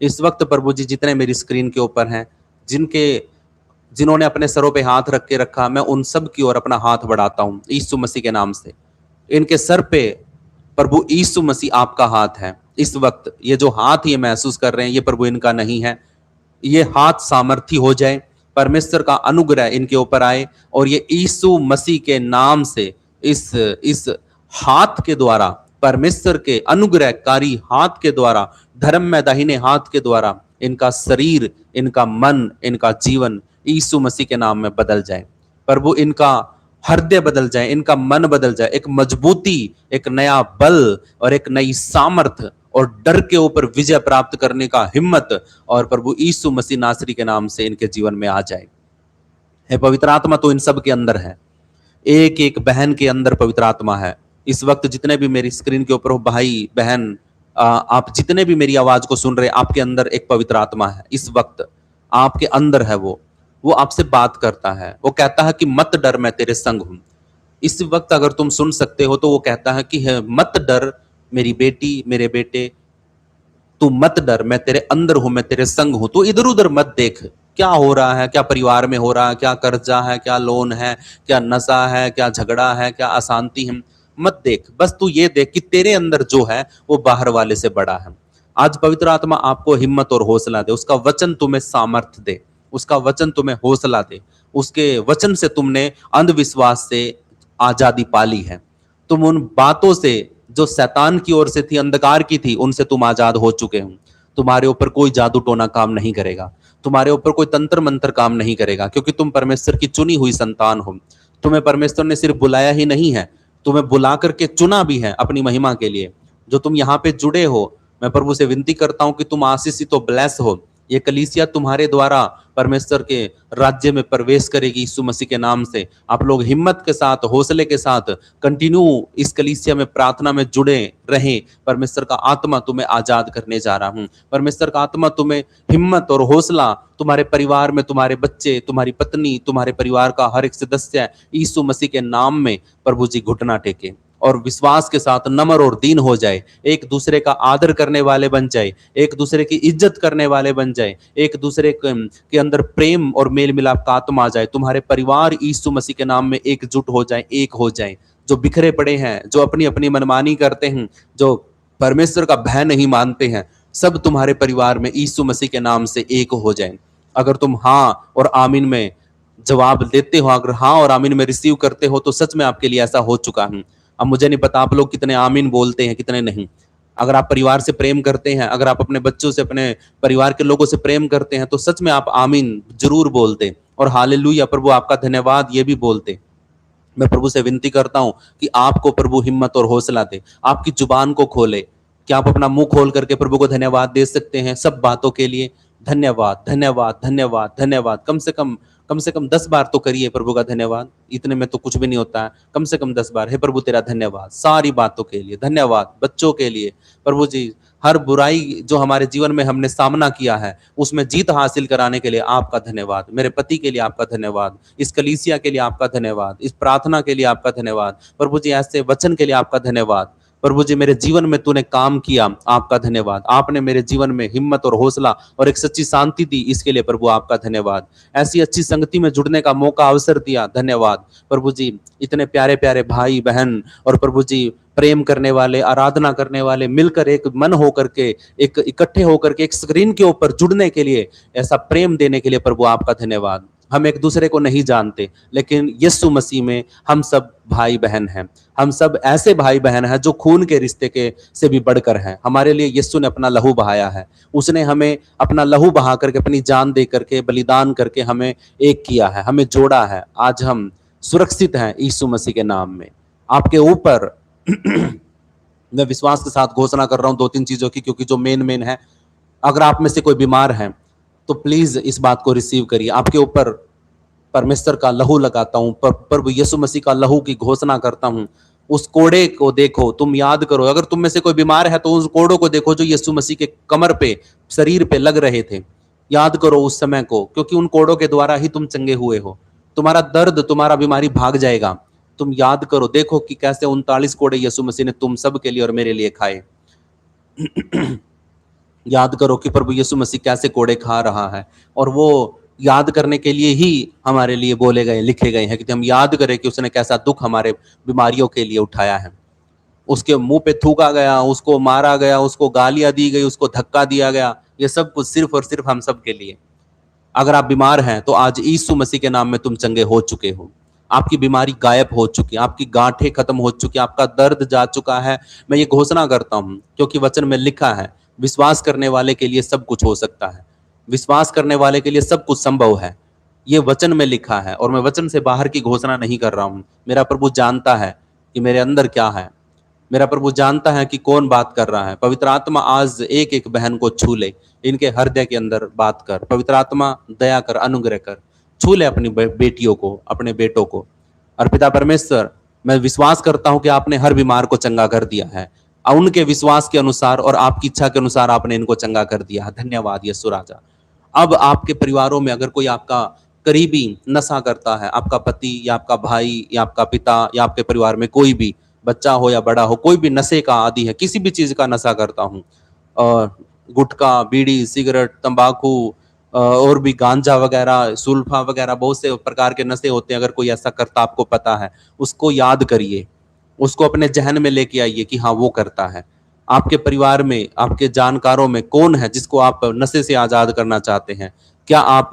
इस वक्त प्रभु जी जितने मेरी स्क्रीन के ऊपर हैं, जिन्होंने अपने सरों पे हाथ रख के रखा, मैं उन सब की ओर अपना हाथ बढ़ाता हूं यीशु मसीह के नाम से। इनके सर पे प्रभु यीशु मसीह आपका हाथ है। इस वक्त ये जो हाथ ये महसूस कर रहे हैं, ये प्रभु इनका नहीं है। ये हाथ सामर्थी हो जाए, परमेश्वर का अनुग्रह इनके ऊपर आए, और ये यीशु मसीह के नाम से इस हाथ के द्वारा, परमेश्वर के अनुग्रहकारी हाथ के द्वारा, धर्म में दाहिने हाथ के द्वारा इनका शरीर, इनका मन, इनका जीवन यीशु मसीह के नाम में बदल जाए। प्रभु इनका हृदय बदल जाए, इनका मन बदल जाए, एक मजबूती, एक नया बल और एक नई सामर्थ और डर के ऊपर विजय प्राप्त करने का हिम्मत और प्रभु यीशु मसीह नासरी के नाम से इनके जीवन में आ जाए। है पवित्र आत्मा तो इन सब के अंदर है, एक एक बहन के अंदर पवित्र आत्मा है। इस वक्त जितने भी मेरी स्क्रीन के ऊपर हो भाई बहन, आप जितने भी मेरी आवाज को सुन रहे, आपके अंदर एक पवित्र आत्मा है। इस वक्त आपके अंदर है, वो आपसे बात करता है। वो कहता है कि मत डर, मैं तेरे संग हूं। इस वक्त अगर तुम सुन सकते हो तो वो कहता है कि मत डर मेरी बेटी, मेरे बेटे, तू मत डर, मैं तेरे अंदर हूं, मैं तेरे संग हूं। तू इधर उधर मत देख क्या हो रहा है, क्या परिवार में हो रहा है, क्या कर्जा है, क्या लोन है, क्या नशा है, क्या झगड़ा है, क्या अशांति है, मत देख। बस तू ये देख कि तेरे अंदर जो है वो बाहर वाले से बड़ा है। आज पवित्र आत्मा आपको हिम्मत और हौसला दे, उसका वचन तुम्हें सामर्थ्य दे, उसका वचन तुम्हें हौसला दे। उसके वचन से तुमने अंधविश्वास से आजादी पाली है। तुम उन बातों से जो शैतान की ओर से थी, अंधकार की थी, उनसे तुम आजाद हो चुके हो। तुम्हारे ऊपर कोई जादू टोना काम नहीं करेगा, तुम्हारे ऊपर कोई तंत्र मंत्र काम नहीं करेगा, क्योंकि तुम परमेश्वर की चुनी हुई संतान हो। तुम्हें परमेश्वर ने सिर्फ बुलाया ही नहीं है, तुम्हें बुला करके चुना भी है अपनी महिमा के लिए। जो तुम यहाँ पे जुड़े हो, मैं प्रभु से विनती करता हूं कि तुम आशीषित हो, ब्लेस हो। ये कलीसिया तुम्हारे द्वारा परमेश्वर के राज्य में प्रवेश करेगी यीशु मसीह के नाम से। आप लोग हिम्मत के साथ, हौसले के साथ कंटिन्यू इस कलीसिया में प्रार्थना में जुड़े रहें। परमेश्वर का आत्मा तुम्हें आजाद करने जा रहा हूं। परमेश्वर का आत्मा तुम्हें हिम्मत और हौसला, तुम्हारे परिवार में तुम्हारे बच्चे, तुम्हारी पत्नी, तुम्हारे परिवार का हर एक सदस्य यीशु मसीह के नाम में प्रभु जी घुटना टेके और विश्वास के साथ नम्र और दीन हो जाए, एक दूसरे का आदर करने वाले बन जाए, एक दूसरे की इज्जत करने वाले बन जाए, एक दूसरे के अंदर प्रेम और मेल मिलाप का आत्मा आ जाए। तुम्हारे परिवार यीशु मसीह के नाम में एकजुट हो जाए, एक हो जाए। जो बिखरे पड़े हैं, जो अपनी अपनी मनमानी करते हैं, जो परमेश्वर का भय नहीं मानते हैं, सब तुम्हारे परिवार में यीशु मसीह के नाम से एक हो जाए। अगर तुम हाँ और आमीन में जवाब देते हो, अगर हाँ और आमीन में रिसीव करते हो, तो सच में आपके लिए ऐसा हो चुका है। अब मुझे नहीं पता आप लोग कितने आमीन बोलते हैं, कितने नहीं। अगर आप परिवार से प्रेम करते हैं, अगर आप अपने बच्चों से, अपने परिवार के लोगों से प्रेम करते हैं, तो सच में आप आमीन जरूर बोलते और हालेलुया प्रभु आपका धन्यवाद ये भी बोलते। मैं प्रभु से विनती करता हूं कि आपको प्रभु हिम्मत और हौसला दे, आपकी जुबान को खोले। क्या आप अपना मुंह खोल करके प्रभु को धन्यवाद दे सकते हैं सब बातों के लिए? धन्यवाद, धन्यवाद, धन्यवाद, धन्यवाद। कम से कम 10 बार तो करिए प्रभु का धन्यवाद। इतने में तो कुछ भी नहीं होता है, कम से कम 10 बार। हे प्रभु तेरा धन्यवाद सारी बातों के लिए, धन्यवाद बच्चों के लिए। प्रभु जी हर बुराई जो हमारे जीवन में हमने सामना किया है, उसमें जीत हासिल कराने के लिए आपका धन्यवाद। मेरे पति के लिए आपका धन्यवाद, इस कलीसिया के लिए आपका धन्यवाद, इस प्रार्थना के लिए आपका धन्यवाद। प्रभु जी ऐसे वचन के लिए आपका धन्यवाद। प्रभु जी मेरे जीवन में तूने काम किया, आपका धन्यवाद। आपने मेरे जीवन में हिम्मत और हौसला और एक सच्ची शांति दी, इसके लिए प्रभु आपका धन्यवाद। ऐसी अच्छी संगति में जुड़ने का मौका, अवसर दिया, धन्यवाद। प्रभु जी इतने प्यारे प्यारे भाई बहन और प्रभु जी प्रेम करने वाले, आराधना करने वाले मिलकर एक मन होकर के, एक इकट्ठे होकर के एक स्क्रीन के ऊपर जुड़ने के लिए, ऐसा प्रेम देने के लिए प्रभु आपका धन्यवाद। हम एक दूसरे को नहीं जानते, लेकिन यीशु मसीह में हम सब भाई बहन हैं। हम सब ऐसे भाई बहन हैं जो खून के रिश्ते के से भी बढ़कर हैं। हमारे लिए यीशु ने अपना लहू बहाया है, उसने हमें अपना लहू बहा करके, अपनी जान दे करके, बलिदान करके हमें एक किया है, हमें जोड़ा है। आज हम सुरक्षित हैं यीशु मसीह के नाम में। आपके ऊपर मैं विश्वास के साथ घोषणा कर रहा हूं 2-3 चीजों की, क्योंकि जो मेन है, अगर आप में से कोई बीमार है तो प्लीज इस बात को रिसीव करिए। आपके ऊपर परमेश्वर का लहू लगाता हूं, प्रभु यीशु मसीह का लहू की घोषणा करता हूं। उस कोड़े को देखो, तुम याद करो, अगर तुम में से कोई बीमार है तो उस कोड़ों को देखो जो यीशु मसीह के कमर पे, शरीर पे लग रहे थे। याद करो उस समय को, क्योंकि उन कोड़ों के द्वारा ही तुम चंगे हुए हो। तुम्हारा दर्द, तुम्हारा बीमारी भाग जाएगा। तुम याद करो, देखो कि कैसे 39 कोड़े यीशु मसीह ने तुम सब के लिए और मेरे लिए खाए। याद करो कि प्रभु यीशु मसीह कैसे कोड़े खा रहा है, और वो याद करने के लिए ही हमारे लिए बोले गए, लिखे गए हैं कि हम याद करें कि उसने कैसा दुख हमारे बीमारियों के लिए उठाया है। उसके मुंह पे थूका गया, उसको मारा गया, उसको गालियां दी गई, उसको धक्का दिया गया, ये सब कुछ सिर्फ और सिर्फ हम सब के लिए। अगर आप बीमार हैं तो आज यीशु मसीह के नाम में तुम चंगे हो चुके हो। आपकी बीमारी गायब हो चुकी है, आपकी गांठें खत्म हो चुकी है, आपका दर्द जा चुका है। मैं ये घोषणा करता हूं क्योंकि वचन में लिखा है, विश्वास करने वाले के लिए सब कुछ हो सकता है, विश्वास करने वाले के लिए सब कुछ संभव है। ये वचन में लिखा है और मैं वचन से बाहर की घोषणा नहीं कर रहा हूं। मेरा प्रभु जानता है कि मेरे अंदर क्या है, मेरा प्रभु जानता है कि कौन बात कर रहा है। पवित्र आत्मा आज एक एक बहन को छू ले, इनके हृदय के अंदर बात कर। पवित्र आत्मा दया कर, अनुग्रह कर, छू ले अपनी बेटियों को, अपने बेटों को। और पिता परमेश्वर, मैं विश्वास करता हूं कि आपने हर बीमार को चंगा कर दिया है, उनके विश्वास के अनुसार और आपकी इच्छा के अनुसार आपने इनको चंगा कर दिया है। धन्यवाद यीशु राजा। अब आपके परिवारों में अगर कोई आपका करीबी नशा करता है, आपका पति या आपका भाई या आपका पिता या आपके परिवार में कोई भी बच्चा हो या बड़ा हो, कोई भी नशे का आदी है, किसी भी चीज का नशा करता हूँ, गुटखा, बीड़ी, सिगरेट, तंबाकू, और भी गांजा वगैरह, सुल्फा वगैरह, बहुत से प्रकार के नशे होते हैं। अगर कोई ऐसा करता आपको पता है, उसको याद करिए, उसको अपने जहन में लेके आइए कि हाँ वो करता है। आपके परिवार में, आपके जानकारों में कौन है जिसको आप नशे से आजाद करना चाहते हैं? क्या आप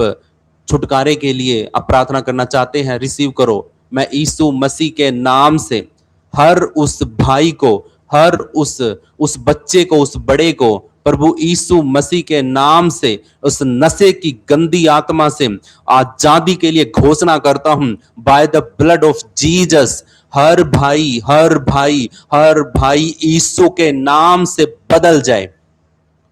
छुटकारे के लिए आप प्रार्थना करना चाहते हैं? रिसीव करो। मैं यीशु मसीह के नाम से हर उस भाई को, हर उस बच्चे को, उस बड़े को प्रभु यीशु मसीह के नाम से उस नशे की गंदी आत्मा से आजादी के लिए घोषणा करता हूं। By the blood of Jesus, हर भाई, हर भाई, हर भाई यीशु के नाम से बदल जाए।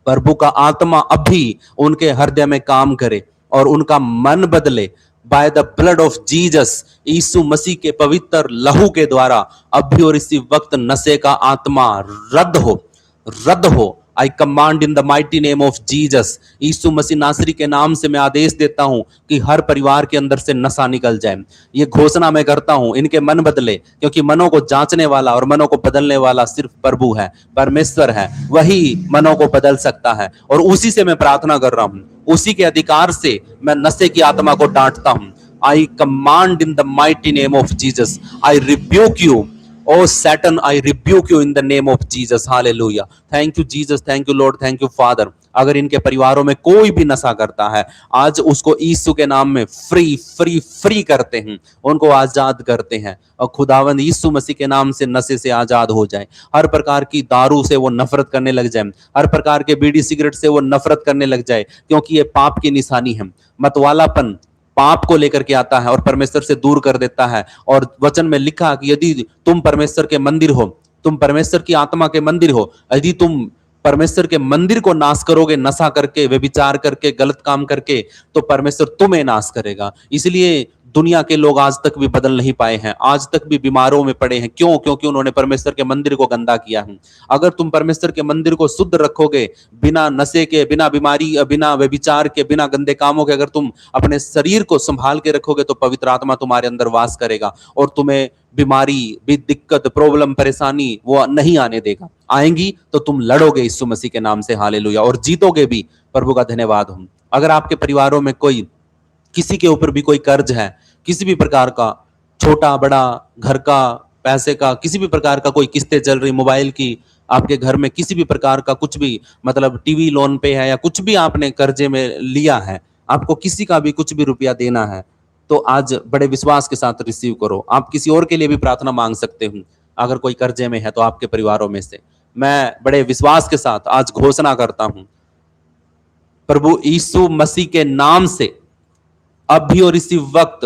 प्रभु का आत्मा अभी उनके हृदय में काम करे और उनका मन बदले। By the blood of Jesus, यीशु मसीह के पवित्र लहू के द्वारा अभी और इसी वक्त नशे का आत्मा रद्द हो, रद्द हो। I command in the mighty name of Jesus. यीशु मसीह नासरी के नाम से मैं आदेश देता हूं कि हर परिवार के अंदर से नशा निकल जाए। ये घोषणा मैं करता हूं, इनके मन बदले, क्योंकि मनों को जांचने वाला और मनों को बदलने वाला सिर्फ प्रभु है, परमेश्वर है। वही मनों को बदल सकता है और उसी से मैं प्रार्थना कर रहा हूं, उसी के अधिकार से मैं नशे की आत्मा को डांटता हूं। आई command in the mighty name of Jesus, I rebuke you, Oh Satan, I rebuke you in the name of Jesus. Hallelujah. Thank you Jesus, thank you Lord, thank you Father. अगर इनके परिवारों में कोई भी नशा करता है, आज उसको यीशु के नाम में फ्री फ्री फ्री करते हैं, उनको आजाद करते हैं। और खुदावंद यीशु मसीह के नाम से नशे से आजाद हो जाए। हर प्रकार की दारू से वो नफरत करने लग जाए, हर प्रकार के बीड़ी सिगरेट से वो नफरत करने लग जाए, क्योंकि ये पाप की निशानी है। मतवालापन पाप को लेकर के आता है और परमेश्वर से दूर कर देता है। और वचन में लिखा कि यदि तुम परमेश्वर के मंदिर हो, तुम परमेश्वर की आत्मा के मंदिर हो, यदि तुम परमेश्वर के मंदिर को नाश करोगे नशा करके, व्यभिचार करके, गलत काम करके, तो परमेश्वर तुम्हें नाश करेगा। इसलिए दुनिया के लोग आज तक भी बदल नहीं पाए हैं, आज तक भी बीमारों में पड़े हैं। क्यों? क्योंकि उन्होंने परमेश्वर के मंदिर को गंदा किया है। अगर तुम परमेश्वर के मंदिर को शुद्ध रखोगे, बिना नशे के, बिना बीमारी, बिना व्यभिचार के, बिना गंदे कामों के, अगर तुम अपने शरीर को संभाल के रखोगे, तो पवित्र आत्मा तुम्हारे अंदर वास करेगा और तुम्हें बीमारी भी, दिक्कत, प्रॉब्लम, परेशानी वो नहीं आने देगा। आएंगी तो तुम लड़ोगे यीशु मसीह के नाम से, हालेलुया, और जीतोगे भी। प्रभु का धन्यवाद हो। अगर आपके परिवारों में कोई, किसी के ऊपर भी कोई कर्ज है, किसी भी प्रकार का, छोटा बड़ा, घर का, पैसे का, किसी भी प्रकार का कोई किस्तें चल रही, मोबाइल की, आपके घर में किसी भी प्रकार का कुछ भी, मतलब टीवी लोन पे है या कुछ भी आपने कर्जे में लिया है, आपको किसी का भी कुछ भी रुपया देना है, तो आज बड़े विश्वास के साथ रिसीव करो। आप किसी और के लिए भी प्रार्थना मांग सकते हो। अगर कोई कर्जे में है तो आपके परिवारों में से मैं बड़े विश्वास के साथ आज घोषणा करता हूं, प्रभु यीशु मसीह के नाम से अभी और इसी वक्त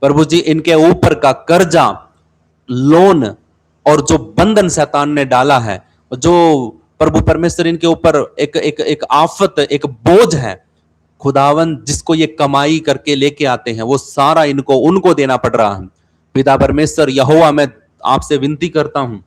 प्रभु जी इनके ऊपर का कर्जा, लोन और जो बंधन शैतान ने डाला है, जो प्रभु परमेश्वर इनके ऊपर एक आफत, एक बोझ है, खुदावन जिसको ये कमाई करके लेके आते हैं, वो सारा इनको उनको देना पड़ रहा है। पिता परमेश्वर यहोवा, मैं आपसे विनती करता हूं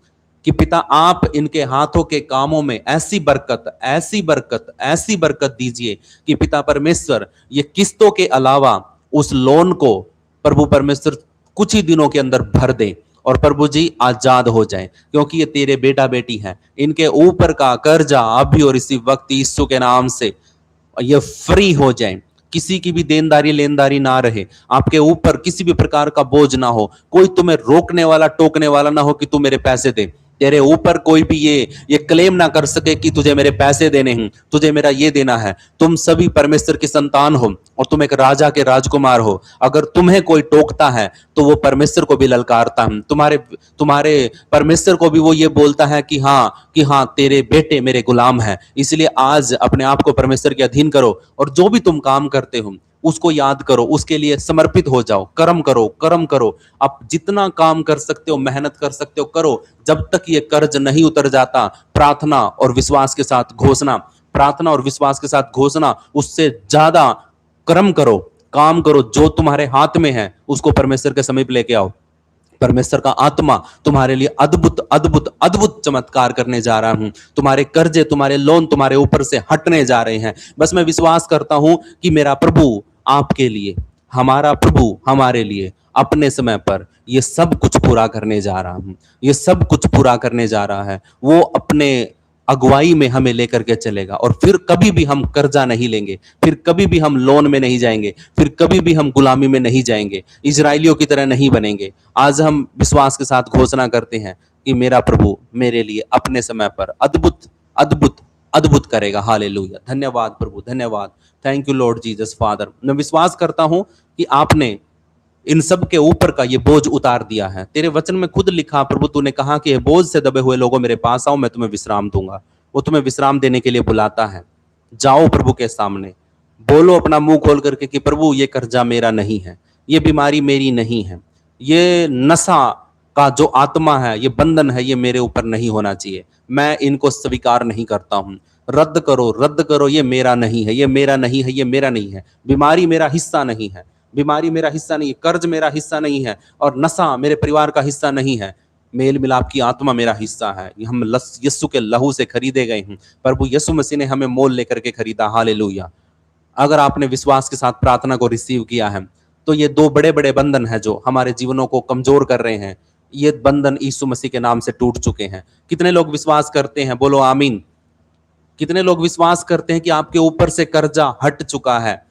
कि पिता आप इनके हाथों के कामों में ऐसी बरकत, ऐसी बरकत, ऐसी बरकत दीजिए कि पिता परमेश्वर ये किस्तों के अलावा उस लोन को प्रभु परमेश्वर कुछ ही दिनों के अंदर भर दे और प्रभु जी आजाद हो जाएं, क्योंकि ये तेरे बेटा बेटी हैं। इनके ऊपर का कर्जा अभी और इसी वक्त यीशु के नाम से ये फ्री हो जाएं। किसी की भी देनदारी लेनदारी ना रहे, आपके ऊपर किसी भी प्रकार का बोझ ना हो, कोई तुम्हें रोकने वाला टोकने वाला ना हो कि तू मेरे पैसे दे। तेरे ऊपर कोई भी ये क्लेम ना कर सके कि तुझे मेरे पैसे देने हैं, तुझे मेरा ये देना है। तुम सभी परमेश्वर की संतान हो और तुम एक राजा के राजकुमार हो। अगर तुम्हें कोई टोकता है तो वो परमेश्वर को भी ललकारता है, तुम्हारे तुम्हारे परमेश्वर को भी वो ये बोलता है कि हाँ तेरे बेटे मेरे गुलाम हैं। इसलिए आज अपने आप को परमेश्वर के अधीन करो और जो भी तुम काम करते हो उसको याद करो, उसके लिए समर्पित हो जाओ, कर्म करो। आप जितना काम कर सकते हो, मेहनत कर सकते हो, करो। जब तक ये कर्ज नहीं उतर जाता, प्रार्थना और विश्वास के साथ घोषणा, उससे ज्यादा कर्म करो, काम करो। जो तुम्हारे हाथ में है उसको परमेश्वर के समीप लेके आओ। परमेश्वर का आत्मा तुम्हारे लिए अद्भुत अद्भुत अद्भुत चमत्कार करने जा रहा हूं। तुम्हारे कर्जे, तुम्हारे लोन तुम्हारे ऊपर से हटने जा रहे हैं। बस मैं विश्वास करता हूं कि मेरा प्रभु आपके लिए, हमारा प्रभु हमारे लिए अपने समय पर ये सब कुछ पूरा करने जा रहा हूं। ये सब कुछ पूरा करने जा रहा है। वो अपने अगुवाई में हमें लेकर के चलेगा और फिर कभी भी हम कर्जा नहीं लेंगे, फिर कभी भी हम लोन में नहीं जाएंगे, फिर कभी भी हम गुलामी में नहीं जाएंगे, इजराइलियों की तरह नहीं बनेंगे। आज हम विश्वास के साथ घोषणा करते हैं कि मेरा प्रभु मेरे लिए अपने समय पर अद्भुत अद्भुत अद्भुत करेगा। हालेलुया। धन्यवाद प्रभु, धन्यवाद। Thank you Lord Jesus father. मैं विश्वास करता हूं कि आपने इन सब के ऊपर का ये बोझ उतार दिया है। तेरे वचन में खुद लिखा प्रभु, तूने कहा कि बोझ से दबे हुए लोगों मेरे पास आओ, मैं तुम्हें विश्राम दूंगा। वो तुम्हें विश्राम देने के लिए बुलाता है। जाओ प्रभु के सामने, बोलो अपना मुंह खोल करके कि प्रभु ये कर्जा मेरा नहीं है, ये बीमारी मेरी नहीं है, ये नशा का जो आत्मा है, ये बंधन है, ये मेरे ऊपर नहीं होना चाहिए। मैं इनको स्वीकार नहीं करता हूं। रद्द करो, ये मेरा नहीं है, ये मेरा नहीं है, ये मेरा नहीं है। बीमारी मेरा हिस्सा नहीं है, बीमारी मेरा हिस्सा नहीं है, कर्ज मेरा हिस्सा नहीं है, और नशा मेरे परिवार का हिस्सा नहीं है। मेल मिलाप की आत्मा मेरा हिस्सा है। हम यीशु के लहू से खरीदे गए हैं। प्रभु यीशु मसीह ने हमें मोल लेकर के खरीदा। हालेलुया। अगर आपने विश्वास के साथ प्रार्थना को रिसीव किया है तो ये दो बड़े बड़े बंधन है जो हमारे जीवनों को कमजोर कर रहे हैं, ये बंधन यीशु मसीह के नाम से टूट चुके हैं। कितने लोग विश्वास करते हैं? बोलो आमीन। कितने लोग विश्वास करते हैं कि आपके ऊपर से कर्जा हट चुका है?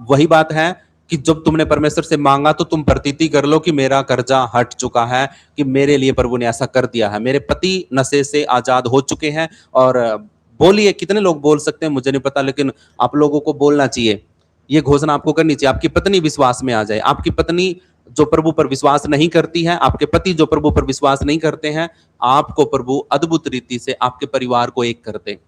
वही बात है कि जब तुमने परमेश्वर से मांगा तो तुम प्रतीति कर लो कि मेरा कर्जा हट चुका है, कि मेरे लिए प्रभु ने ऐसा कर दिया है। मेरे पति नशे से आजाद हो चुके हैं। और बोलिए, कितने लोग बोल सकते हैं मुझे नहीं पता, लेकिन आप लोगों को बोलना चाहिए। ये घोषणा आपको करनी चाहिए। आपकी पत्नी विश्वास में आ जाए। आपकी पत्नी जो प्रभु पर विश्वास नहीं करती है, आपके पति जो प्रभु पर विश्वास नहीं करते हैं, आपको प्रभु अद्भुत रीति से आपके परिवार को एक कर दे।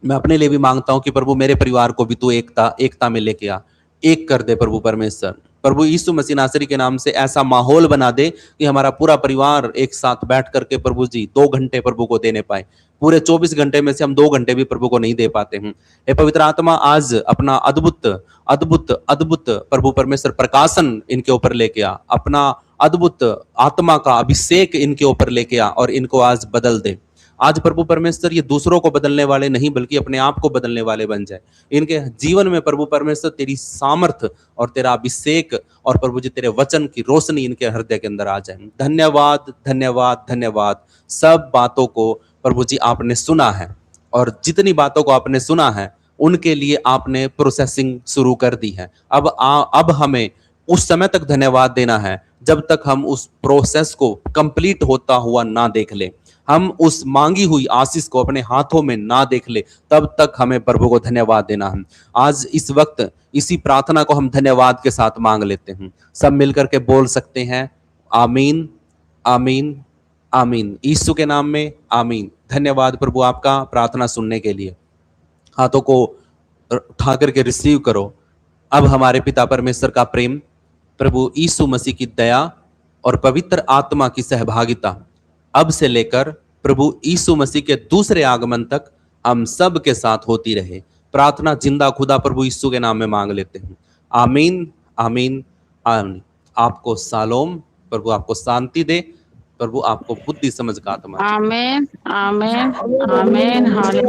मैं अपने लिए भी मांगता हूं कि प्रभु मेरे परिवार को भी तू एकता में लेके आ, एक कर दे प्रभु परमेश्वर। प्रभु यीशु मसीह नासरी के नाम से ऐसा माहौल बना दे कि हमारा पूरा परिवार एक साथ बैठ करके प्रभु जी 2 घंटे प्रभु को देने पाए। पूरे 24 घंटे में से हम 2 घंटे भी प्रभु को नहीं दे पाते हैं। हे पवित्र आत्मा, आज अपना अद्भुत अद्भुत अद्भुत प्रभु परमेश्वर प्रकाशन इनके ऊपर लेके आ। अपना अद्भुत आत्मा का अभिषेक इनके ऊपर लेके आ और इनको आज बदल दे। आज प्रभु परमेश्वर ये दूसरों को बदलने वाले नहीं बल्कि अपने आप को बदलने वाले बन जाए। इनके जीवन में प्रभु परमेश्वर तेरी सामर्थ और तेरा अभिषेक और प्रभु जी तेरे वचन की रोशनी इनके हृदय के अंदर आ जाए। धन्यवाद धन्यवाद धन्यवाद। सब बातों को प्रभु जी आपने सुना है, और जितनी बातों को आपने सुना है उनके लिए आपने प्रोसेसिंग शुरू कर दी है। अब हमें उस समय तक धन्यवाद देना है जब तक हम उस प्रोसेस को कंप्लीट होता हुआ ना देख ले, हम उस मांगी हुई आशीष को अपने हाथों में ना देख ले, तब तक हमें प्रभु को धन्यवाद देना है। आज इस वक्त इसी प्रार्थना को हम धन्यवाद के साथ मांग लेते हैं। सब मिलकर के बोल सकते हैं आमीन आमीन आमीन। यीशु के नाम में आमीन। धन्यवाद प्रभु आपका प्रार्थना सुनने के लिए। हाथों को उठा करके रिसीव करो। अब हमारे पिता परमेश्वर का प्रेम, प्रभु यीशु मसीह की दया और पवित्र आत्मा की सहभागिता अब से लेकर प्रभु यीशु मसीह के दूसरे आगमन तक हम सब के साथ होती रहे। प्रार्थना जिंदा खुदा प्रभु यीशु के नाम में मांग लेते हैं। आमीन आमीन आमीन। आपको शालोम, प्रभु आपको शांति दे, प्रभु आपको बुद्धि समझ का आत्मा। आमीन आमीन आमीन।